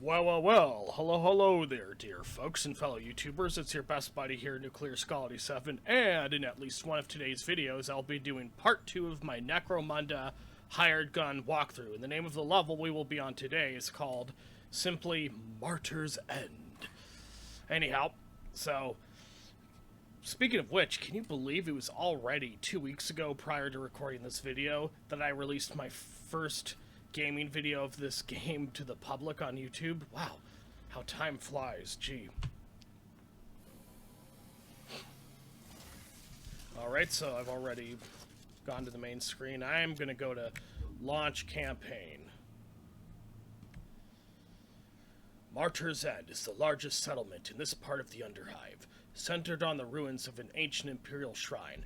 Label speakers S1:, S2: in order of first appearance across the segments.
S1: Well, hello there, dear folks and fellow YouTubers. It's your best buddy here, Nuclear Skeletal 7, and in at least one of today's videos, I'll be doing part 2 of my Necromunda hired gun walkthrough. And the name of the level we will be on today is called simply Martyr's End. Anyhow, so, speaking of which, can you believe it was already 2 weeks ago prior to recording this video that I released my first gaming video of this game to the public on YouTube? Wow, how time flies, gee. Alright, so I've already gone to the main screen. I am going to go to Launch Campaign. Martyr's End is the largest settlement in this part of the Underhive, centered on the ruins of an ancient imperial shrine,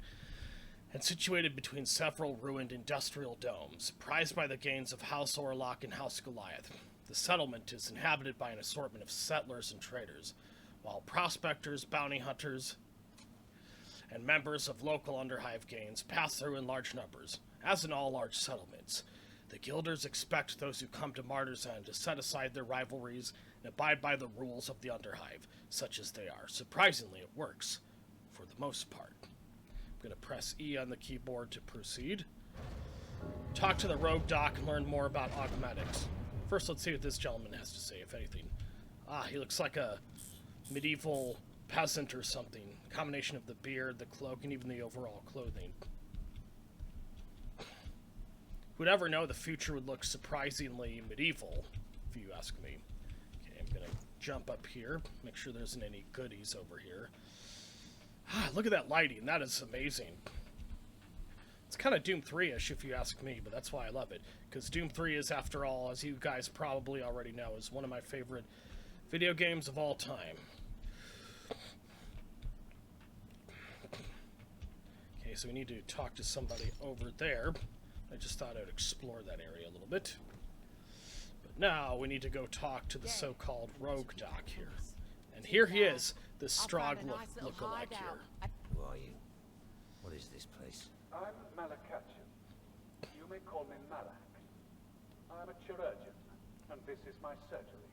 S1: and situated between several ruined industrial domes, prized by the gains of House Orlok and House Goliath. The settlement is inhabited by an assortment of settlers and traders, while prospectors, bounty hunters, and members of local Underhive gangs pass through in large numbers. As in all large settlements, the Guilders expect those who come to Martyr's End to set aside their rivalries and abide by the rules of the Underhive, such as they are. Surprisingly, it works, for the most part. I'm going to press E on the keyboard to proceed. Talk to the rogue doc and learn more about augmetics. First, let's see what this gentleman has to say, if anything. Ah, he looks like a medieval peasant or something. A combination of the beard, the cloak, and even the overall clothing. Who'd ever know the future would look surprisingly medieval, if you ask me. Okay, I'm going to jump up here, make sure there isn't any goodies over here. Ah, look at that lighting. That is amazing. It's kind of Doom 3-ish, if you ask me, but that's why I love it. Because Doom 3 is, after all, as you guys probably already know, is one of my favorite video games of all time. Okay, so we need to talk to somebody over there. I just thought I'd explore that area a little bit. But now we need to go talk to the so-called rogue doc here. And here he is, this Strog look-alike here.
S2: Who are you? What is this place?
S3: I'm Malakachin. You may call me Malak. I'm a chirurgeon, and this is my surgery.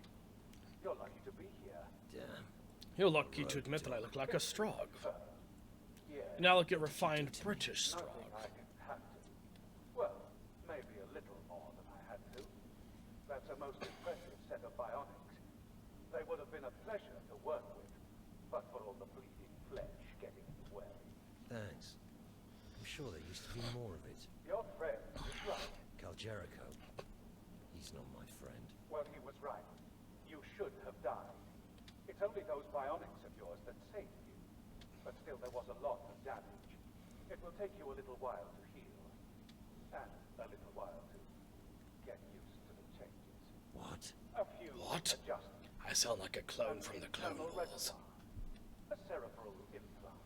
S3: You're lucky to be here.
S2: Damn.
S1: You're lucky to admit that I look like a Strog.
S3: Yes.
S1: And now look at refined British
S3: Nothing
S1: Strog.
S3: I can have to. Well, maybe a little more than I had to. That's a most impressive set of bionics. They would have been a pleasure to work with, but for all the bleeding flesh getting in the way.
S2: Thanks. I'm sure there used to be more of it.
S3: Your friend was right.
S2: Cal Jericho. He's not my friend.
S3: Well, he was right. You should have died. It's only those bionics of yours that saved you. But still, there was a lot of damage. It will take you a little while to heal. And a little while to get used to the changes.
S2: What?
S3: A few
S1: What?
S3: adjustments.
S1: I sound like a clone from the Clone
S3: Internal
S1: Wars.
S3: reservoir. A cerebral implant.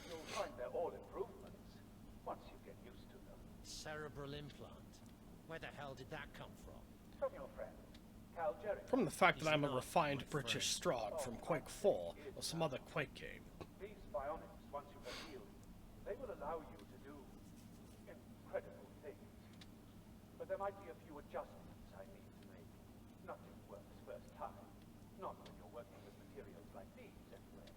S3: You'll find they're all improvements once you get used to them.
S4: Cerebral implant? Where the hell did that come from?
S3: From your friend, Cal Jericho.
S1: From the fact that
S4: He's
S1: I'm a
S4: not
S1: refined
S4: my
S1: British
S4: friend.
S1: Strog from Quake 4, or some other Quake game.
S3: These bionics, once you have healed, they will allow you to do incredible things. But there might be a few adjustments I need to make. Nothing works first time. Not when you're working with materials like these, anyway.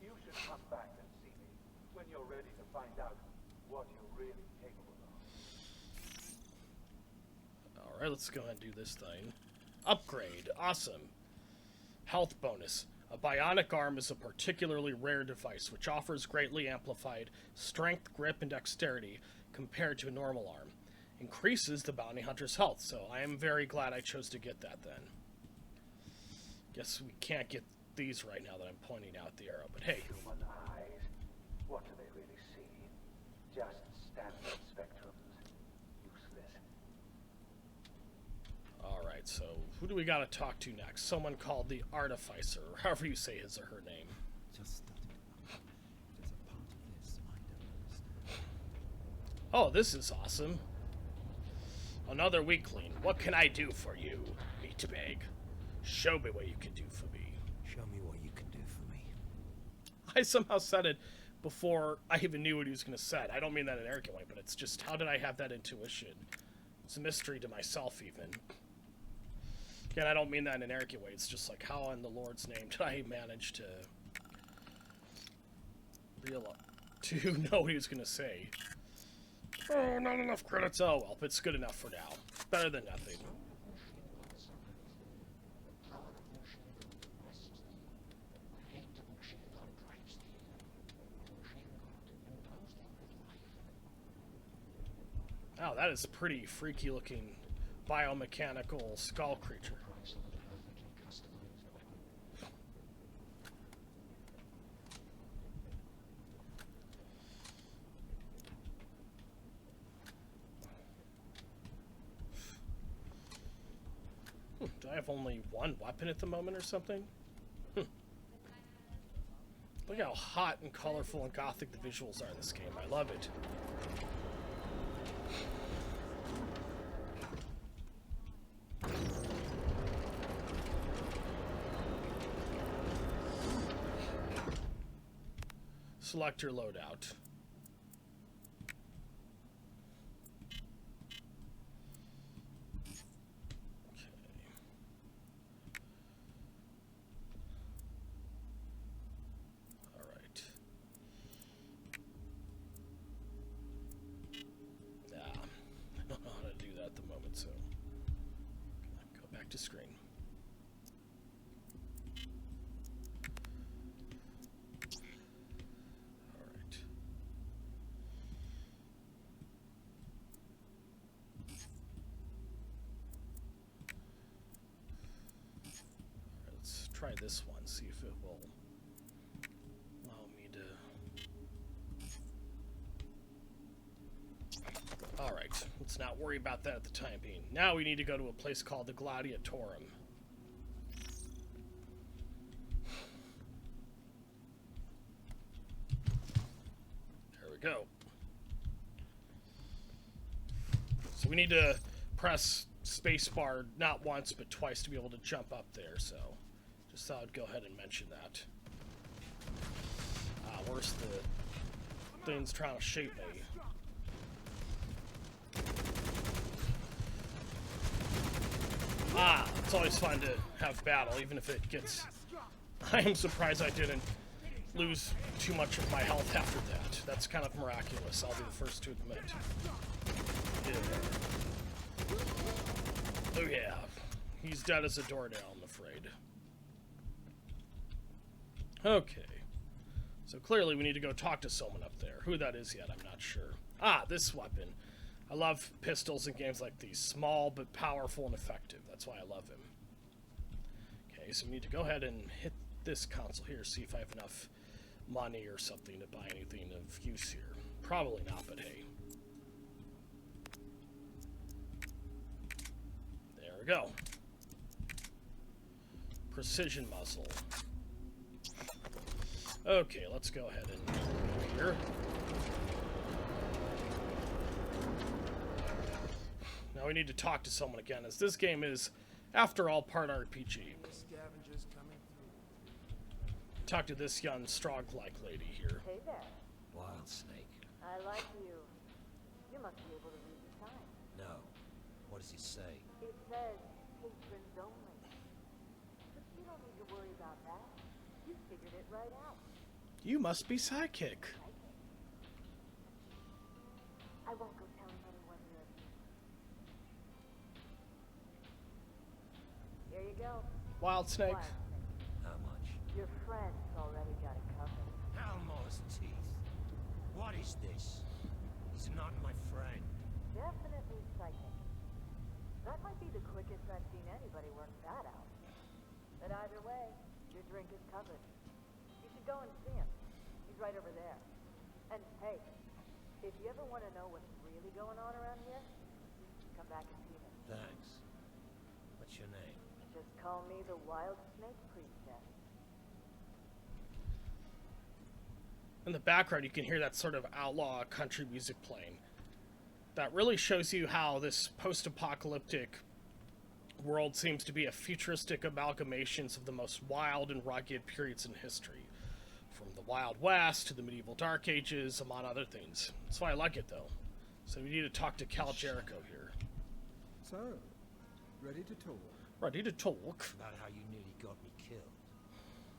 S3: You should come back and see me when you're ready to find out what you're really capable of.
S1: Alright, let's go ahead and do this thing. Upgrade. Awesome. Health bonus. A bionic arm is a particularly rare device which offers greatly amplified strength, grip, and dexterity compared to a normal arm. Increases the bounty hunter's health, so I am very glad I chose to get that then. Guess we can't get these right now that I'm pointing out the arrow, but hey.
S3: Human eyes. What do they really see? Just standard spectrums. Useless.
S1: Alright, so who do we gotta talk to next? Someone called the Artificer, or however you say his or her name.
S5: Just study. There's a part of this I don't understand.
S1: Oh, this is awesome. Another weakling. What can I do for you, meatbag? Show me what you can do for me.
S2: Show me what you can do for me.
S1: I somehow said it before I even knew what he was going to say. I don't mean that in an arrogant way, but it's just, how did I have that intuition? It's a mystery to myself, even. Again, I don't mean that in an arrogant way. It's just like, how in the Lord's name did I manage to know what he was going to say? Oh, not enough credits. Oh, well, it's good enough for now. Better than nothing. Oh, that is a pretty freaky looking biomechanical skull creature. Do I have only one weapon at the moment or something? Look how hot and colorful and gothic the visuals are in this game. I love it. Select your loadout. To screen. All right. Let's try this one, see if it will allow me to... All right, let's not worry about that at the time being. Now we need to go to a place called the Gladiatorum. There we go. So we need to press spacebar not once but twice to be able to jump up there, so just thought I'd go ahead and mention that. Where's the things trying to shoot me? It's always fun to have battle, even if it gets... I am surprised I didn't lose too much of my health after that. That's kind of miraculous, I'll be the first to admit. Yeah. Oh yeah, he's dead as a doornail, I'm afraid. Okay. So clearly we need to go talk to someone up there. Who that is yet, I'm not sure. This weapon. I love pistols in games like these. Small, but powerful and effective. That's why I love him. Okay, so we need to go ahead and hit this console here, see if I have enough money or something to buy anything of use here. Probably not, but hey. There we go. Precision muzzle. Okay, let's go ahead and go here. Now we need to talk to someone again, as this game is, after all, part RPG. Talk to this young, strong-like lady here.
S6: Hey there.
S2: Wild snake.
S6: I like you. You must be able to read the sign.
S2: No. What does it say?
S6: It says patrons only. But you don't need to worry about that. You figured it right out.
S1: You must be Psychic.
S6: I won't go telling anyone here. Here you go.
S1: Wild Snake.
S6: Wild snake.
S2: How much?
S6: Your friend's already got it covered.
S4: Almost teeth. What is this? He's not my friend.
S6: Definitely psychic. That might be the quickest I've seen anybody work that out. But either way, your drink is covered. You should go and see him. He's right over there. And hey, if you ever want to know what's really going on around here, come back and see me.
S2: Thanks. What's your name?
S6: Just call me the Wild Snake Priestess.
S1: In the background, you can hear that sort of outlaw country music playing. That really shows you how this post-apocalyptic world seems to be a futuristic amalgamations of the most wild and rugged periods in history. From the Wild West to the medieval Dark Ages, among other things. That's why I like it, though. So we need to talk to Cal Jericho here.
S5: So, Ready to talk
S1: Ready to talk.
S2: About how you nearly got me killed.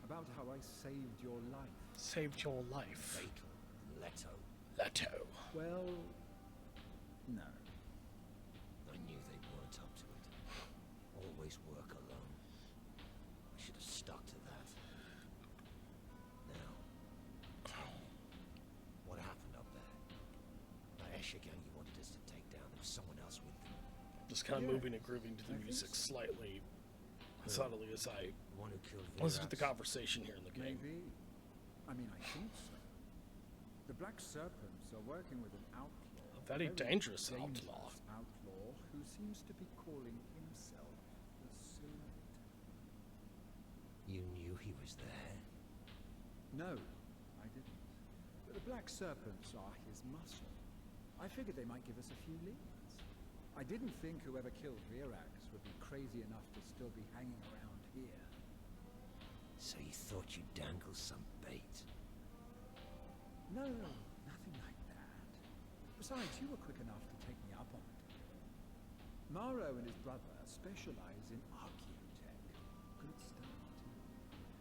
S5: about how I saved your life.
S1: Saved your life.
S2: Fatal. Leto.
S1: Leto.
S5: Well, no.
S2: I knew they weren't up to it. Always work alone. I should have stuck to that. Now, tell me, what happened up there? That Escher gang you wanted us to take down, there was someone else with them.
S1: Just kind of
S5: Yeah,
S1: moving and grooving to the
S5: I think
S1: music
S5: so.
S1: slightly, subtly as I
S2: The one who killed
S1: listen to the
S2: Virax?
S1: conversation here in the game.
S5: Maybe. I mean, I think so. The Black Serpents are working with an outlaw.
S1: A very dangerous outlaw.
S5: outlaw who seems to be calling himself the Silver.
S2: You knew he was there?
S5: No, I didn't. But the Black Serpents are his muscle. I figured they might give us a few leads. I didn't think whoever killed Virax would be crazy enough to still be hanging around here.
S2: So you thought you'd dangle some bait?
S5: No, nothing like that. Besides, you were quick enough to take me up on it. Maro and his brother specialize in archaeotech. Good stuff, too.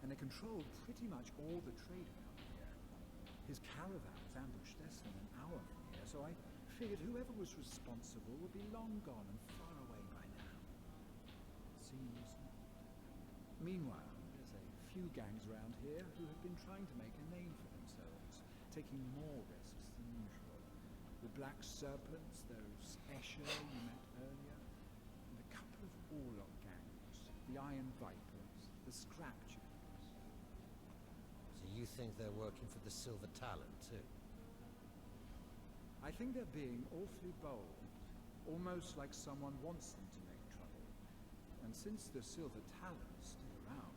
S5: And they control pretty much all the trade around here. His caravans ambushed less than an hour from here, so I figured whoever was responsible would be long gone and far away by now. Seems not. Meanwhile, there's a few gangs around here who have been trying to make a name for themselves, taking more risks than usual. The Black Serpents, those Escher you met earlier, and a couple of Warlock gangs, the Iron Vipers, the Scrap Jews.
S2: So you think they're working for the Silver Talon, too?
S5: I think they're being awfully bold, almost like someone wants them to make trouble. And since the Silver Talon's still around,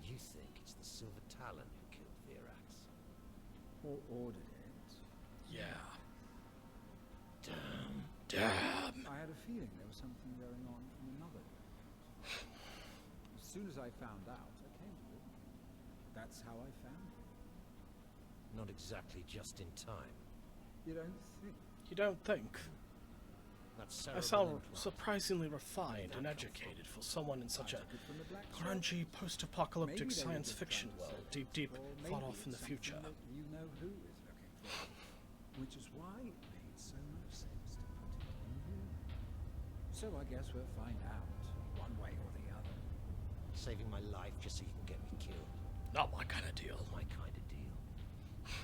S2: You think it's the Silver Talon who killed Virax?
S5: or ordered it,
S1: Yeah.
S2: Damn.
S1: Damn.
S5: I had a feeling there was something going on from another direction. As soon as I found out, I came to it. That's how I found it.
S2: Not exactly just in time.
S5: You don't think?
S1: You don't think?
S2: That's
S1: I sound surprisingly refined and educated for someone in such a
S5: Took it from the Black
S1: grungy,
S5: Serpents.
S1: post-apocalyptic
S5: Maybe they were
S1: science
S5: just
S1: fiction
S5: trying to
S1: world,
S5: set
S1: deep,
S5: us
S1: deep,
S5: up, or
S1: far
S5: maybe
S1: off in the
S5: it's
S1: future.
S5: something that you know who is looking for. Which is why it made so much sense to put it in you. So I guess we'll find out, one way or the other.
S2: Saving my life just so you can get me killed.
S1: Not my kind of deal.
S2: My kind of deal.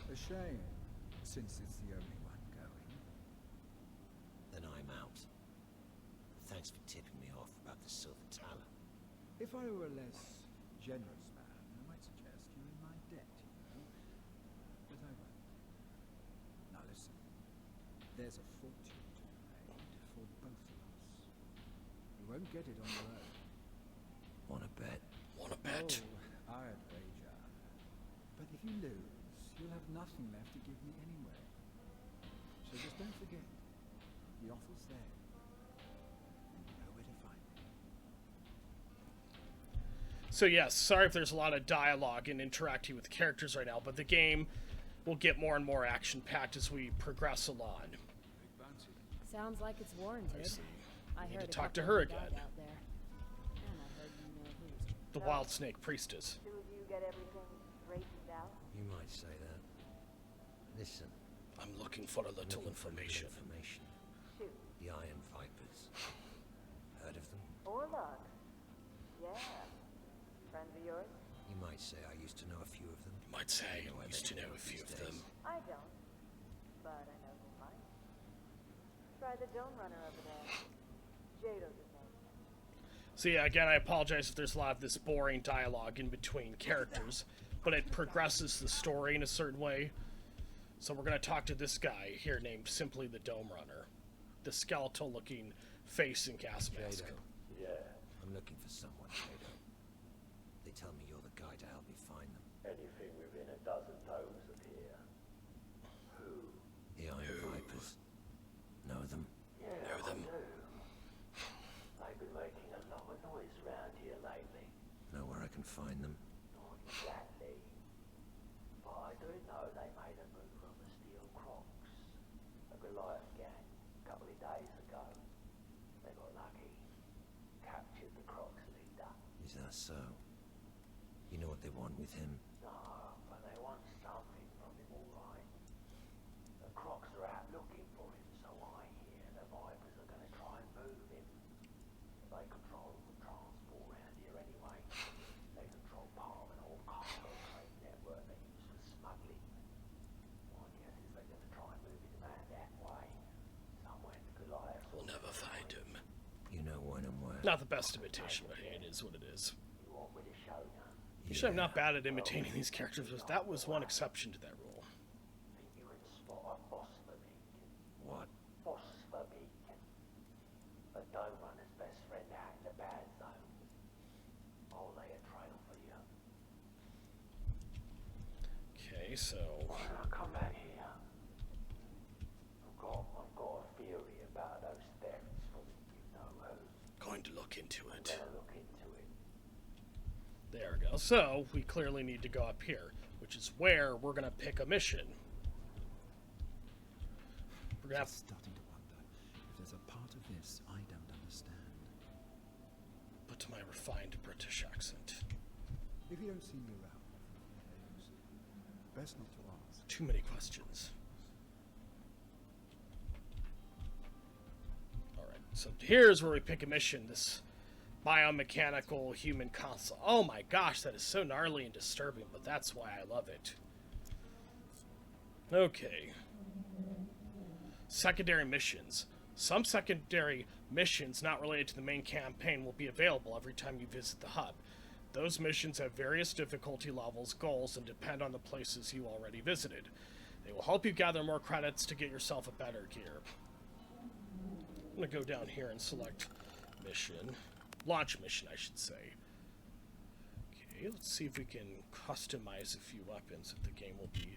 S5: A shame, since it's the only one going.
S2: Then I'm out. Thanks for tipping me off about the Silver Talon.
S5: If I were a less generous man, I might suggest you're in my debt, you know. But I won't. Now listen, there's a fortune to be made for both of us. You won't get it on your own.
S2: Wanna bet?
S1: Wanna bet?
S5: Oh, I'd wager. But if you lose, you'll have nothing left to give me anyway. So just don't forget, the offer's there. And you know where to find me.
S1: So yes, sorry if there's a lot of dialogue and interacting with characters right now, but the game will get more and more action-packed as we progress along.
S5: Big bounty.
S6: Sounds like it's warranted.
S1: I see.
S6: I
S1: Need
S6: heard
S1: to
S6: a
S1: talk to
S6: couple
S1: her
S6: of them
S1: again.
S6: died out there. And I heard you know who's.
S1: The Wild Snake Priestess.
S6: Two of you get everything straightened out?
S2: You might say that. Listen.
S1: I'm looking for a
S2: I'm
S1: little
S2: looking for
S1: information.
S2: information.
S6: Shoot.
S2: The Iron Vipers. Heard of them?
S6: Or luck. Yeah. Friends of yours?
S2: You might say I used to know a few of them.
S1: You might say
S2: know
S1: I
S2: where
S1: used to
S2: they
S1: know
S2: live
S1: a few
S2: these
S1: of them.
S2: days.
S6: I don't. But I know who might. Try the Dome Runner over there. Jado's his name.
S1: So yeah, again, I apologize if there's a lot of this boring dialogue in between characters, but it progresses the story in a certain way. So we're going to talk to this guy here named simply the Dome Runner. The skeletal-looking face and gas mask.
S2: Jado.
S3: Yeah,
S2: I'm looking for someone, Jado. They tell me you're the guy to help me find them.
S3: anything within a dozen domes of here. Who?
S2: The Iron Vipers. Know them?
S3: Yeah,
S1: Know them.
S3: I do. They've been making a lot of noise around here lately.
S2: Know where I can find them?
S3: Not exactly. But I do know they made a move on the Steel Crocs, a Goliath gang, a couple of days ago. They got
S2: Is that so? You know what they want with him?
S3: No, but they want something from him, all right. The Crocs are out looking for him, so I hear the Vipers are going to try and move him. They control the transport around here anyway. They control part of an old cargo trade network they use for smuggling. My guess is they're going to try and move him around that way. Somewhere to Goliath.
S1: We'll never find him.
S2: You know when and where.
S1: Not the best imitation, but hey, it is what it is.
S3: You want me to show you?
S1: Usually I'm not bad at imitating these characters, but that was one exception to that rule.
S3: Think you can spot a phosphor-beacon?
S2: What?
S3: Phosphor-beacon. A dough runner's best friend out in the bad zone. I'll lay a trail for you.
S1: Okay, so
S3: Why not come back here? I've got a theory about those thefts from you know who.
S1: going to look into it.
S3: Better look into it.
S1: There we go. So we clearly need to go up here, which is where we're gonna pick a mission. We're gonna have
S5: Just starting to wonder if there's a part of this I don't understand.
S1: put to my refined British accent.
S5: If you don't see me around, best not to ask.
S1: Too many questions. Alright, so here's where we pick a mission. This biomechanical human console. Oh my gosh, that is so gnarly and disturbing, but that's why I love it. Okay. Secondary missions. Some secondary missions not related to the main campaign will be available every time you visit the hub. Those missions have various difficulty levels, goals, and depend on the places you already visited. They will help you gather more credits to get yourself a better gear. I'm going to go down here and select mission. Launch mission, I should say. Okay, let's see if we can customize a few weapons, if the game will be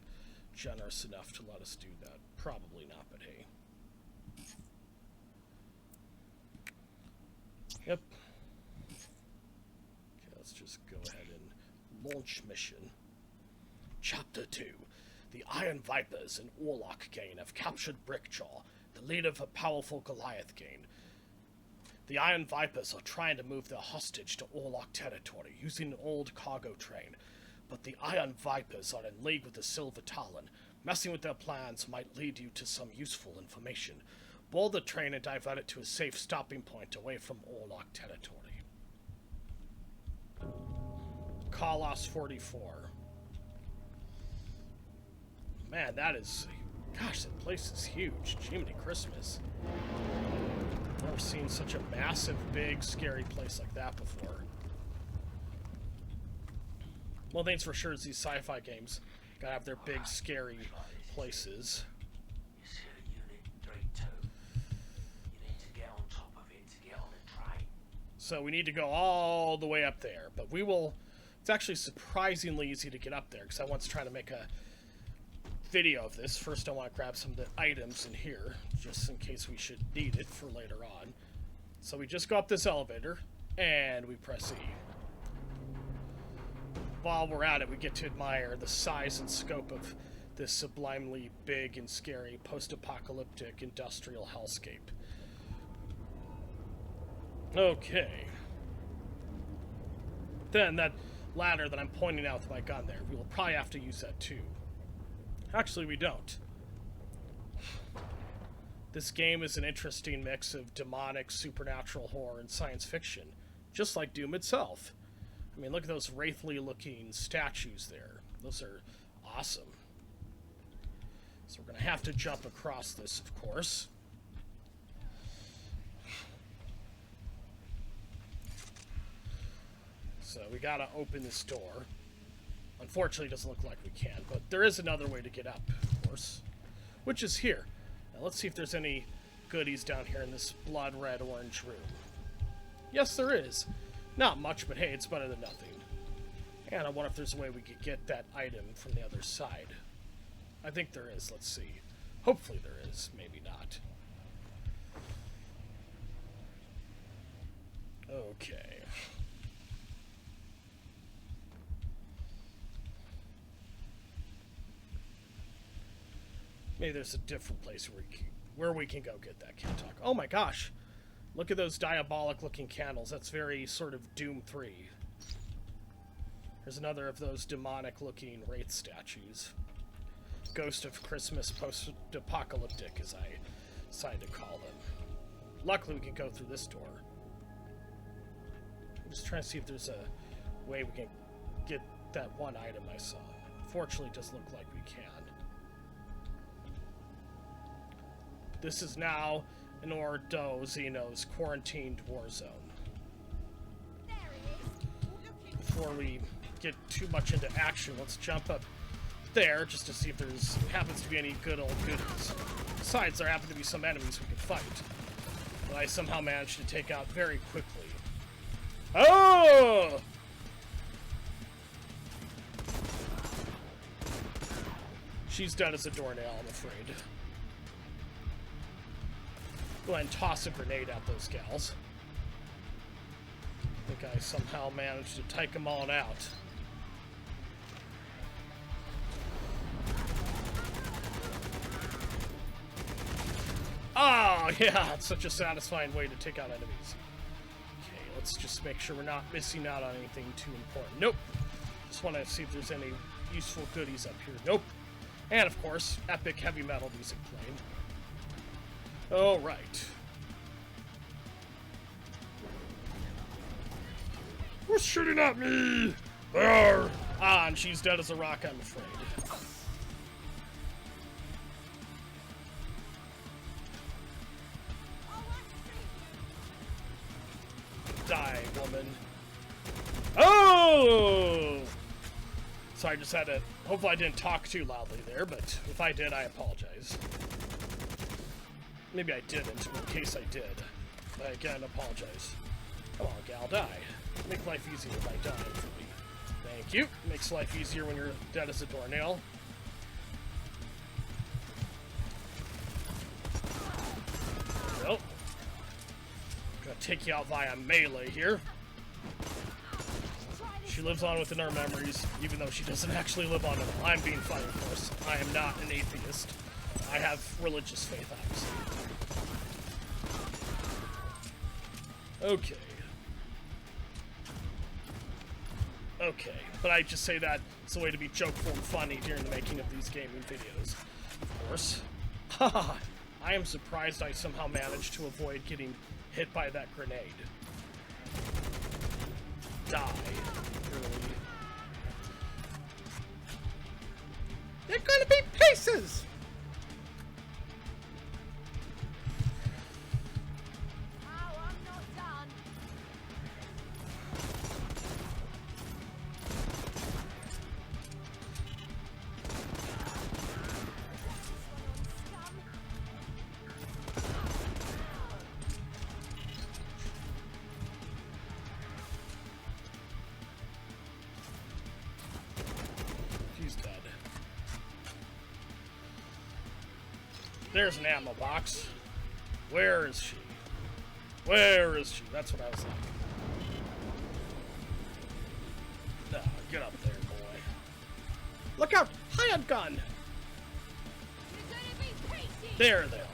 S1: generous enough to let us do that. Probably not, but hey. Yep. Okay, let's just go ahead and launch mission. Chapter 2. The Iron Vipers and Warlock Gang have captured Brickjaw, the leader of a powerful Goliath gang. The Iron Vipers are trying to move their hostage to Warlock territory using an old cargo train, but the Iron Vipers are in league with the Silver Talon. Messing with their plans might lead you to some useful information. Board the train and divert it to a safe stopping point away from Warlock territory. Koloss 44. Man, that is... Gosh, that place is huge. Jiminy Christmas. Never seen such a massive, big, scary place like that before. One thing's for sure is these sci-fi games gotta have their big, scary places.
S3: You see the unit 3-2. You need to get on top of it to get on the train.
S1: So we need to go all the way up there, but we will... It's actually surprisingly easy to get up there, because I want to try to make a video of this. First I want to grab some of the items in here, just in case we should need it for later on. So we just go up this elevator, and we press E. While we're at it, we get to admire the size and scope of this sublimely big and scary post-apocalyptic industrial hellscape. Okay. Then that ladder that I'm pointing out with my gun there, we will probably have to use that too. Actually, we don't. This game is an interesting mix of demonic, supernatural horror, and science fiction, just like Doom itself. I mean, look at those wraithly-looking statues there. Those are awesome. So we're going to have to jump across this, of course. So we got to open this door. Unfortunately, it doesn't look like we can, but there is another way to get up, of course, which is here. Now let's see if there's any goodies down here in this blood red orange room. Yes, there is. Not much, but hey, it's better than nothing. And I wonder if there's a way we could get that item from the other side. I think there is. Let's see. Hopefully there is. Maybe not. Okay. Maybe there's a different place where we can go get that Can't Talk. Oh my gosh. Look at those diabolic looking candles. That's very sort of Doom 3. There's another of those demonic-looking wraith statues. Ghost of Christmas post-apocalyptic, as I decided to call them. Luckily, we can go through this door. I'm just trying to see if there's a way we can get that one item I saw. Fortunately, it doesn't look like we can. This is now an Ordo Xeno's quarantined war zone. Before we get too much into action, let's jump up there just to see if there's happens to be any good old goodies. Besides, there happen to be some enemies we can fight that I somehow managed to take out very quickly. Oh! She's dead as a doornail, I'm afraid. Go ahead and toss a grenade at those gals. I think I somehow managed to take them all out. Oh, yeah, it's such a satisfying way to take out enemies. Okay, let's just make sure we're not missing out on anything too important. Nope. Just want to see if there's any useful goodies up here. Nope. And, of course, epic heavy metal music playing. All right. Who's shooting at me? There! Ah, and she's dead as a rock, I'm afraid. Die, woman. Oh! Sorry, I just had to... Hopefully I didn't talk too loudly there, but if I did, I apologize. Maybe I didn't, but in case I did, I again apologize. Come on, gal, die. Make life easier by dying for me. Thank you. Makes life easier when you're dead as a doornail. Nope. Gonna take you out via melee here. She lives on within our memories, even though she doesn't actually live on them. I'm being funny, of course. I am not an atheist. I have religious faith, obviously. Okay. Okay, but I just say that it's a way to be jokeful and funny during the making of these gaming videos. Of course. Haha! I am surprised I somehow managed to avoid getting hit by that grenade. Die. Really. They're gonna be pieces! There's an ammo box. Where is she? Where is she? That's what I was like. No, get up there, boy. Look out! Hired gun! There they are.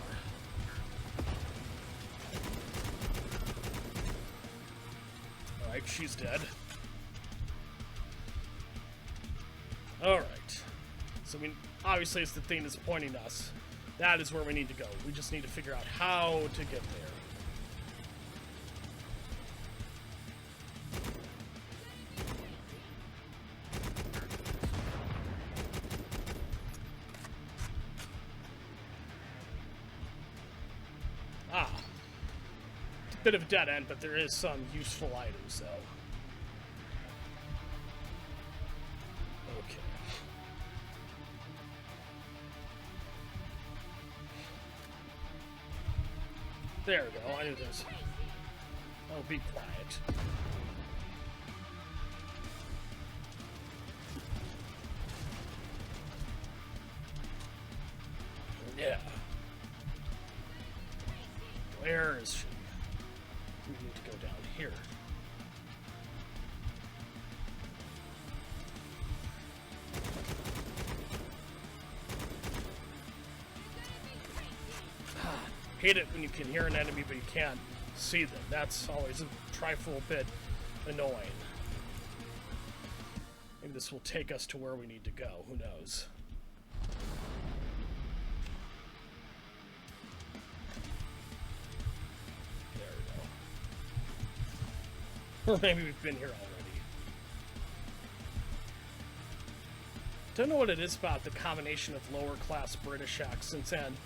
S1: Alright, she's dead. Alright. So obviously it's the thing that's pointing us. That is where we need to go. We just need to figure out how to get there. Ah. It's a bit of a dead end, but there is some useful items, though. Okay. There we go, I knew this. Oh, be quiet. Yeah. Where is she? We need to go down here. Hate it when you can hear an enemy but you can't see them. That's always a trifle bit annoying. Maybe this will take us to where we need to go. Who knows? There we go. Or maybe we've been here already. Don't know what it is about the combination of lower-class British accents and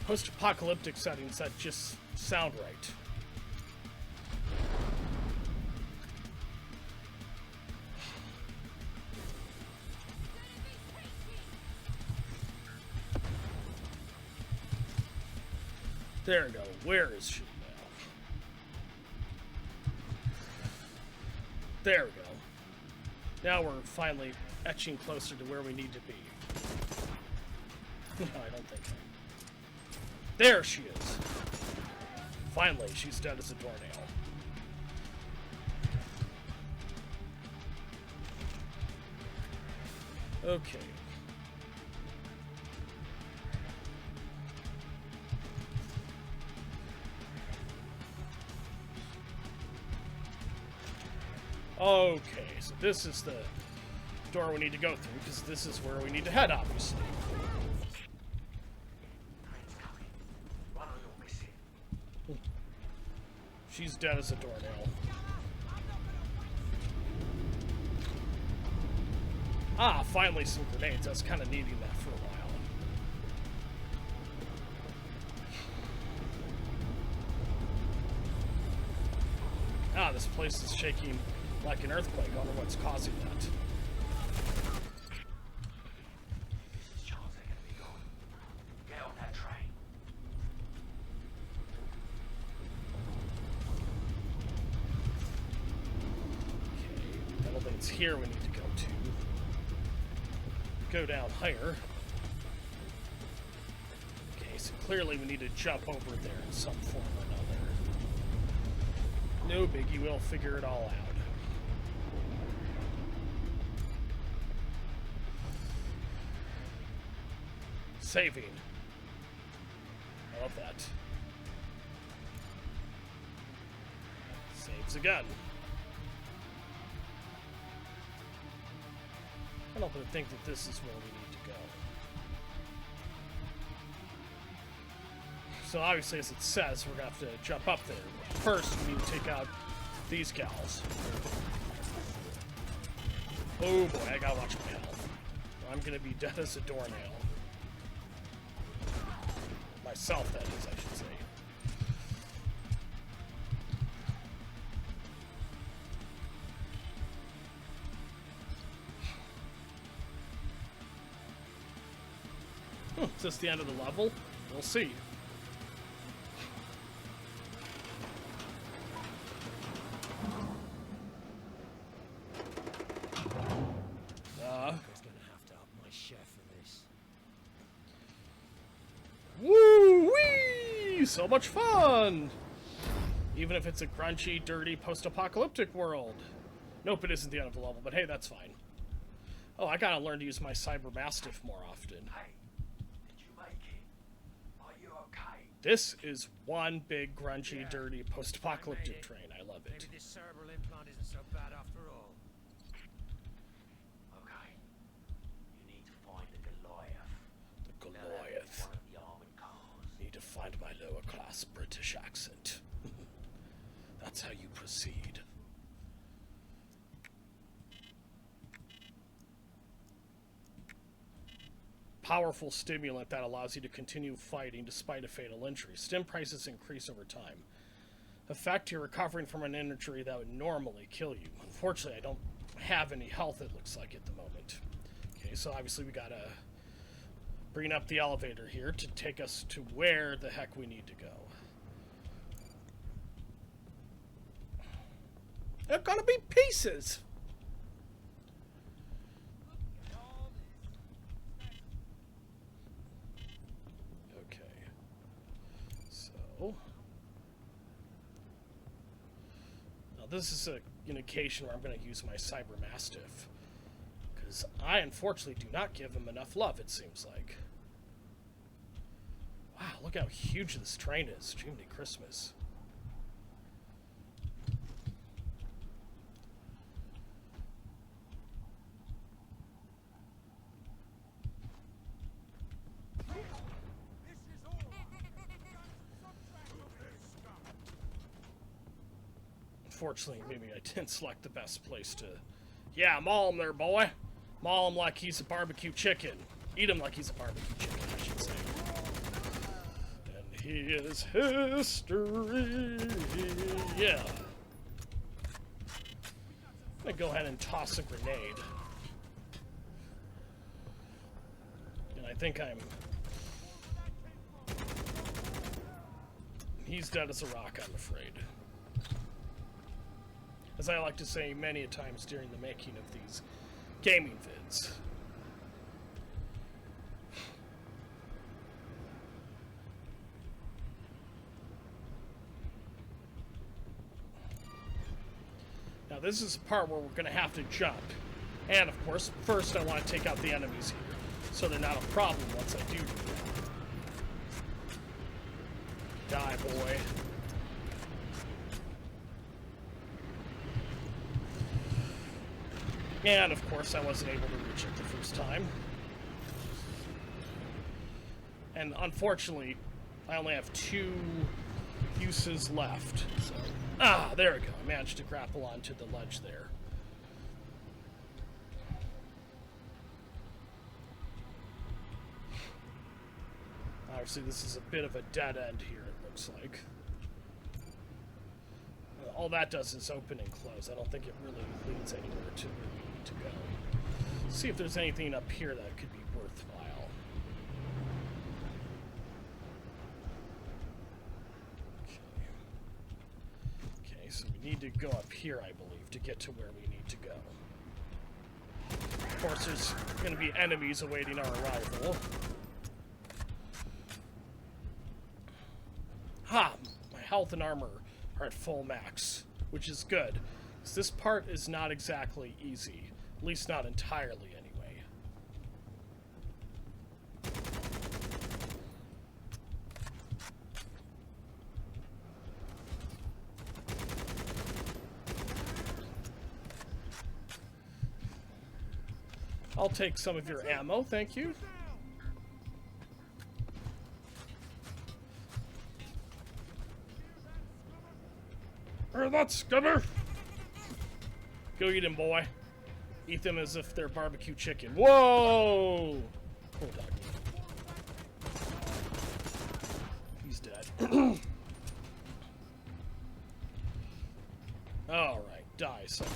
S1: post-apocalyptic settings that just sound right. There we go. Where is she now? There we go. Now we're finally etching closer to where we need to be. No, I don't think so. There she is. Finally, she's dead as a doornail. Okay. Okay, so this is the door we need to go through, because this is where we need to head, obviously. She's dead as a doornail. Ah, finally some grenades. I was kind of needing that for a while. Ah, this place is shaking like an earthquake. I wonder what's causing that. Here we need to go to. Go down higher. Okay, so clearly we need to jump over there in some form or another. No biggie, we'll figure it all out. Saving. I love that. Saves again. I don't think that this is where we need to go. So obviously, as it says, we're gonna have to jump up there. But first, we need to take out these gals. Oh boy, I gotta watch my health. I'm gonna be dead as a doornail. Myself, that is, I should say. Is this the end of the level? We'll see.
S2: I was gonna have to up my chef for this.
S1: Woo-wee! So much fun! Even if it's a grungy, dirty, post-apocalyptic world. Nope, it isn't the end of the level, but hey, that's fine. Oh, I gotta learn to use my Cyber Mastiff more often. This is one big, grungy, dirty, post-apocalyptic train. I love it.
S4: Maybe this cerebral implant isn't so bad after all.
S2: Okay. You need to find the Goliath.
S1: The Goliath.
S2: One of the armored cars.
S1: Need to find my lower-class British accent. That's how you proceed. Powerful stimulant that allows you to continue fighting despite a fatal injury. Stim prices increase over time. Effect, you're recovering from an injury that would normally kill you. Unfortunately, I don't have any health, it looks like, at the moment. Okay, so obviously we gotta bring up the elevator here to take us to where the heck we need to go. They're gonna be pieces! Now this is an occasion where I'm going to use my Cyber Mastiff, because I unfortunately do not give him enough love, it seems like. Wow, look how huge this train is. Jiminy Christmas. Unfortunately, maybe I didn't select the best place to... Yeah, maul him there, boy. Maul him like he's a barbecue chicken. Eat him like he's a barbecue chicken, I should say. And he is history. Yeah. I'm gonna go ahead and toss a grenade. And I think I'm... He's dead as a rock, I'm afraid. As I like to say many a times during the making of these gaming vids. Now this is a part where we're going to have to jump. And of course, first I want to take out the enemies here, so they're not a problem once I do that. Die, boy. And of course I wasn't able to reach it the first time. And unfortunately, I only have 2 uses left. So, there we go. I managed to grapple onto the ledge there. Obviously this is a bit of a dead end here, it looks like. All that does is open and close. I don't think it really leads anywhere to where we need to go. Let's see if there's anything up here that could be worthwhile. Okay, so we need to go up here, I believe, to get to where we need to go. Of course, there's going to be enemies awaiting our arrival. Ha! My health and armor are at full max, which is good, because this part is not exactly easy, at least not entirely anyway. I'll take some of your ammo, thank you. That's scummer! Go eat him, boy. Eat them as if they're barbecue chicken. Whoa! Poor dog. He's dead. Alright, die, son.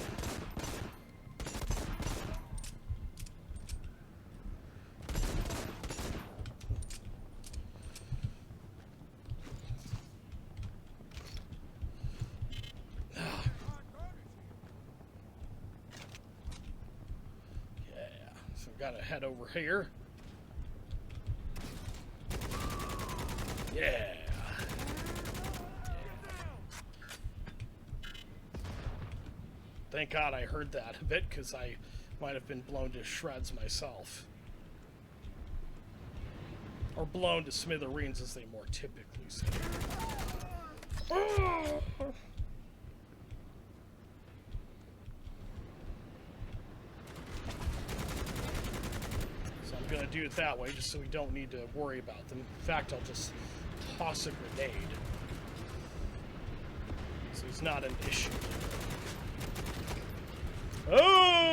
S1: Gotta head over here. Yeah. Thank God I heard that a bit, because I might have been blown to shreds myself. Or blown to smithereens, as they more typically say. Oh! I'm gonna do it that way just so we don't need to worry about them. In fact, I'll just toss a grenade. So it's not an issue. Oh!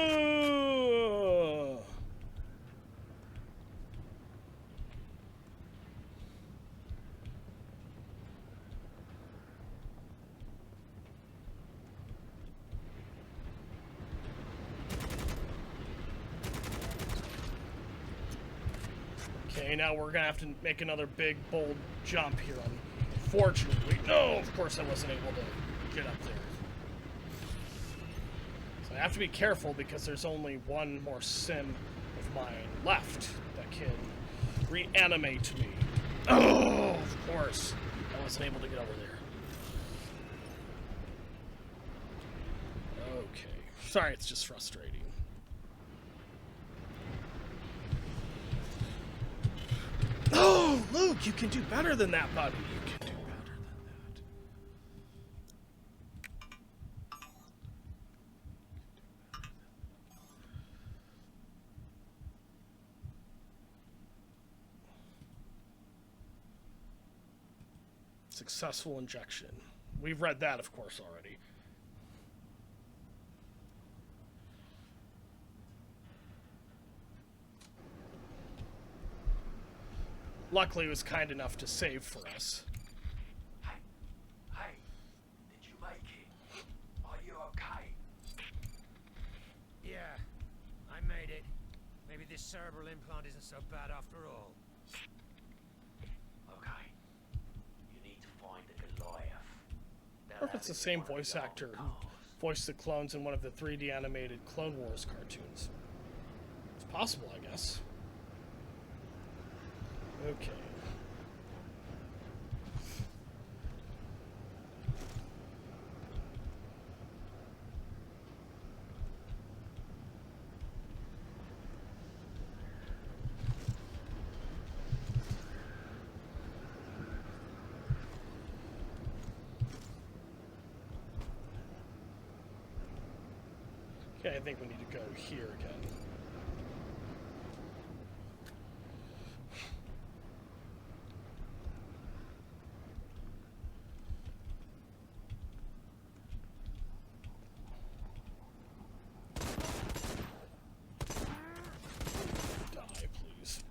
S1: Okay, now we're gonna have to make another big, bold jump here. Unfortunately, no, of course I wasn't able to get up there. So I have to be careful because there's only one more sim of mine left that can reanimate me. Oh, of course, I wasn't able to get over there. Okay, sorry, it's just frustrating. Oh, Luke, you can do better than that, buddy. You can do better than that. Successful injection. We've read that, of course, already. luckily was kind enough to save for us.
S4: Hey, did you make it? Are you okay? Yeah, I made it. Maybe this cerebral implant isn't so bad after all.
S2: Okay. You need to find the Goliath.
S1: Or if it's the same voice actor who voiced the clones in one of the 3D animated Clone Wars cartoons. It's possible, I guess. Okay. Okay, I think we need to go here again. Die, please.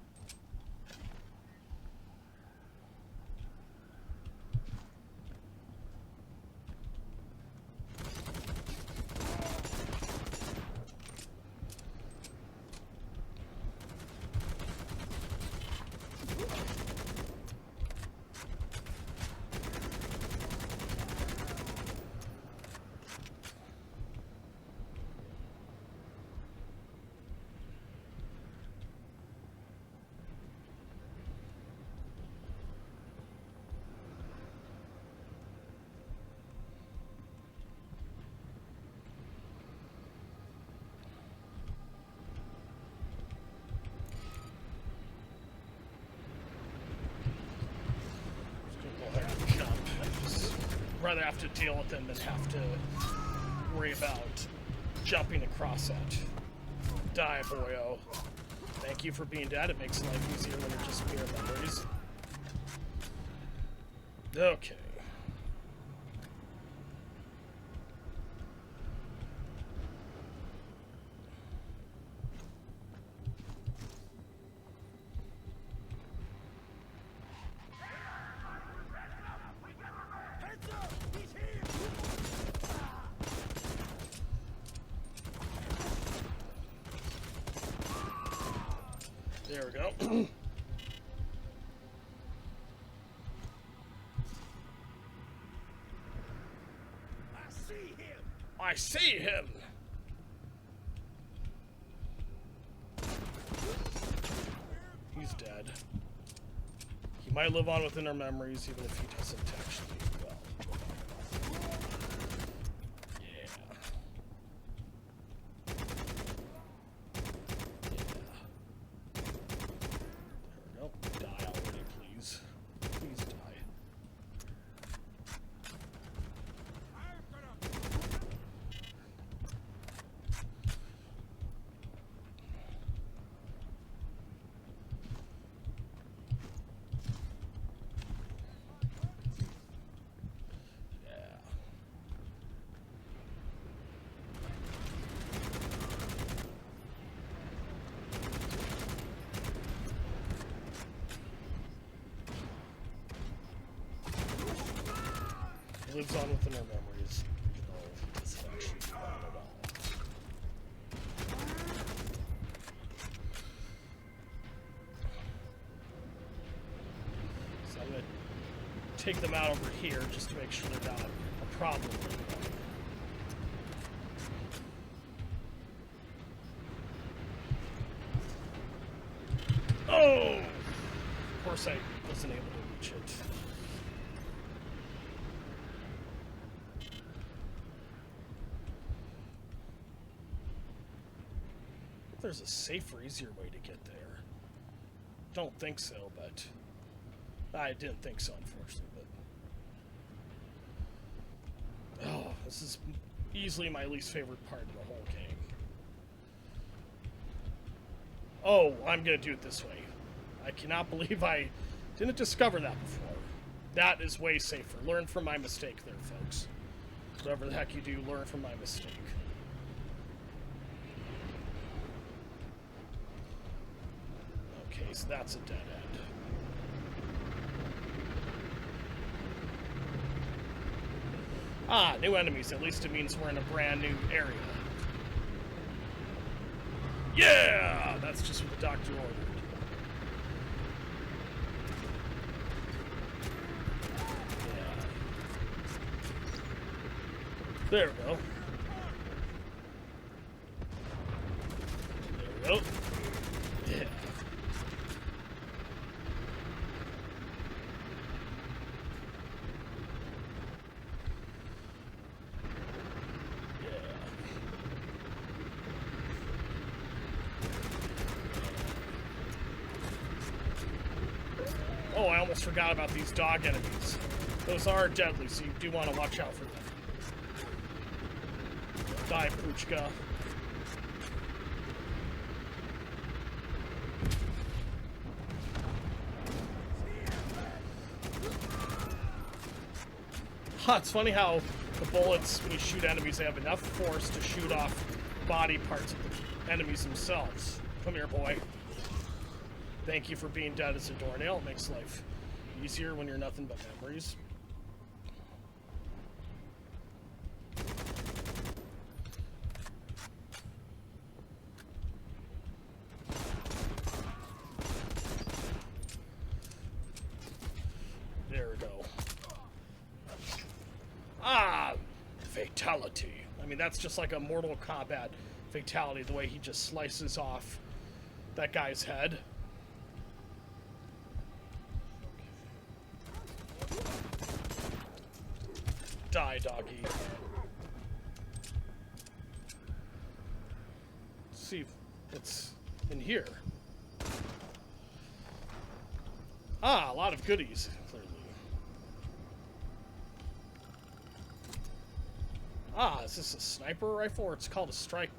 S1: Rather have to deal with them than have to worry about jumping across it. Die, boyo. Thank you for being dead. It makes life easier when you're just mere memories. Okay. There we go. I see him! He's dead. He might live on within our memories, even if he doesn't actually. Well. Yeah. There we go. Die already, please. Please die. Lives on within our memories. Oh, this is actually not at all. So I'm gonna take them out over here just to make sure they're not a problem. Oh! Of course I wasn't able to reach it. There's a safer, easier way to get there. Don't think so, but I didn't think so, unfortunately. But oh, this is easily my least favorite part of the whole game. Oh, I'm gonna do it this way. I cannot believe I didn't discover that before. That is way safer. Learn from my mistake there, folks. Whatever the heck you do, learn from my mistake. Okay, so that's a dead end. Ah, new enemies. At least it means we're in a brand new area. Yeah! That's just what the doctor ordered. Yeah. There we go. There we go. Yeah. Oh, I almost forgot about these dog enemies. Those are deadly, so you do want to watch out for them. Die, Poochka. Huh, it's funny how the bullets, when you shoot enemies, they have enough force to shoot off body parts of the enemies themselves. Come here, boy. Thank you for being dead as a doornail. It makes life easier when you're nothing but memories. There we go. Ah! Fatality. I mean, that's just like a Mortal Kombat fatality, the way he just slices off that guy's head. Die, doggy. Let's see what's in here. Ah, a lot of goodies, clearly. Ah, is this a sniper rifle, or it's called a striker?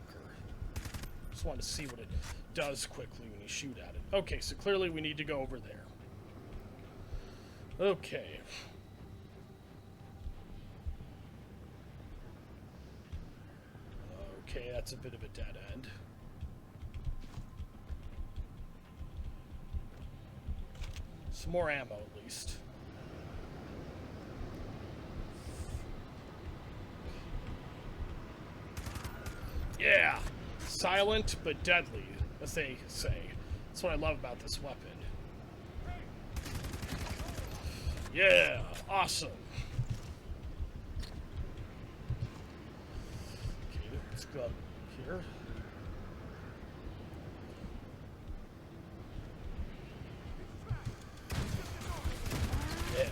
S1: Just wanted to see what it does quickly when you shoot at it. Okay, so clearly we need to go over there. Okay. Okay, that's a bit of a dead end. Some more ammo, at least. Yeah! Silent, but deadly, as they say. That's what I love about this weapon. Yeah! Awesome! Okay, let's go up here. Yeah.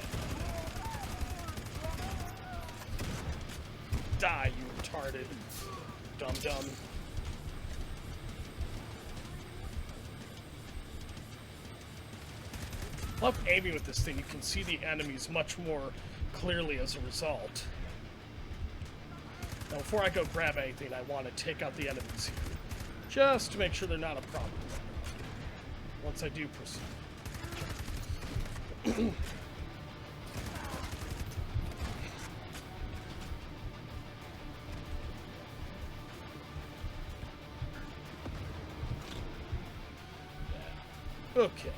S1: Die, you retarded. Dum-dum. Love aiming with this thing. You can see the enemies much more clearly as a result. Now, before I go grab anything, I want to take out the enemies here, just to make sure they're not a problem. Once I do proceed. Okay.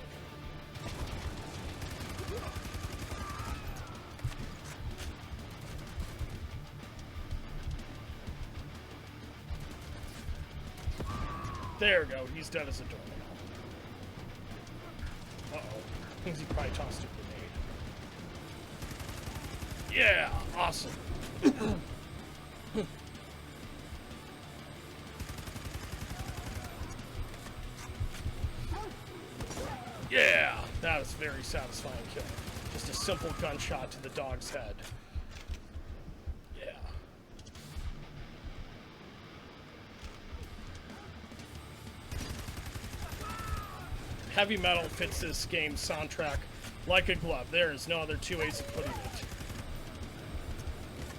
S1: There we go. He's dead as a doornail. Uh-oh. I think he probably tossed a grenade. Yeah! Awesome. Yeah! That was a very satisfying kill. Just a simple gunshot to the dog's head. Yeah. Heavy metal fits this game's soundtrack like a glove. There is no other two ways of putting it.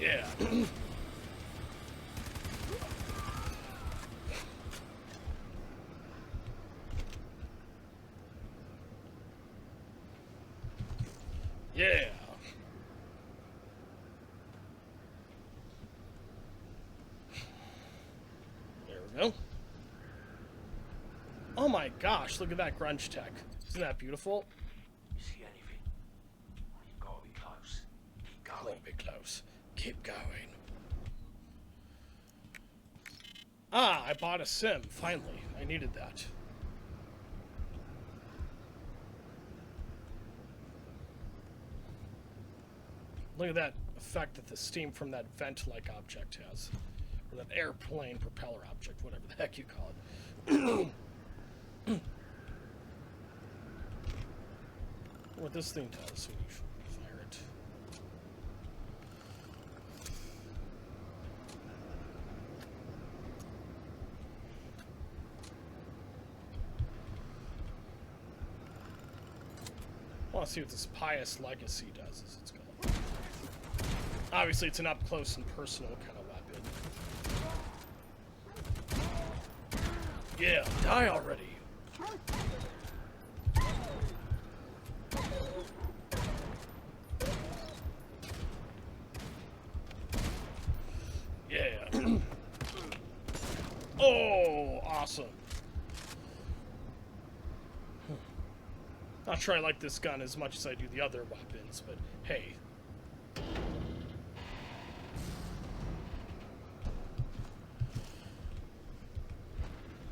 S1: Yeah. Yeah. There we go. Oh my gosh, look at that grunge tech. Isn't that beautiful?
S4: You see anything? You've got to be close. Keep
S1: A
S4: going.
S1: little bit close. Keep going. Ah, I bought a sim, finally. I needed that. Look at that effect that the steam from that vent-like object has. Or that airplane propeller object, whatever the heck you call it. What this thing does when you fire it. I want to see what this Pious Legacy does, as it's called. Obviously, it's an up-close and personal kind of weapon. Yeah, die already! Yeah. Oh, awesome. Not sure I like this gun as much as I do the other weapons, but hey.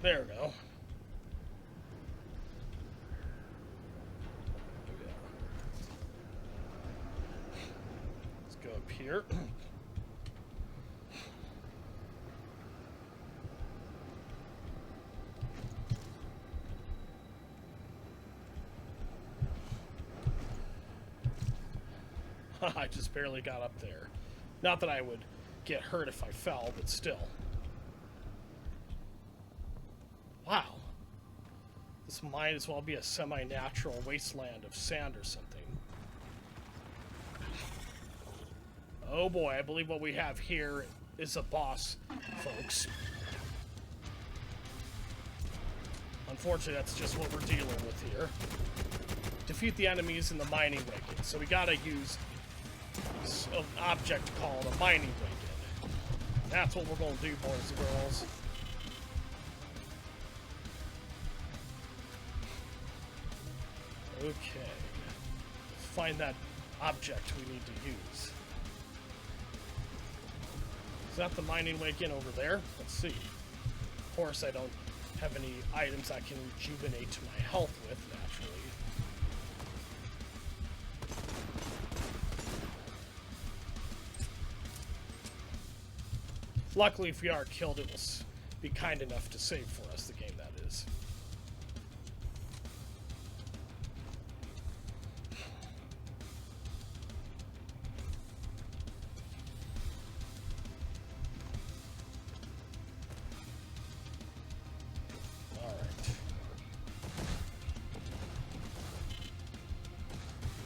S1: There we go. Let's go up here. I just barely got up there. Not that I would get hurt if I fell, but still. Wow. This might as well be a semi-natural wasteland of sand or something. Oh boy, I believe what we have here is a boss, folks. Unfortunately, that's just what we're dealing with here. Defeat the enemies in the mining wicket. So we gotta use an object called a mining wicket. That's what we're gonna do, boys and girls. Okay. Find that object we need to use. Is that the mining wagon over there? Let's see. Of course, I don't have any items I can rejuvenate my health with, naturally. Luckily, if we are killed, it will be kind enough to save for us, the game that is.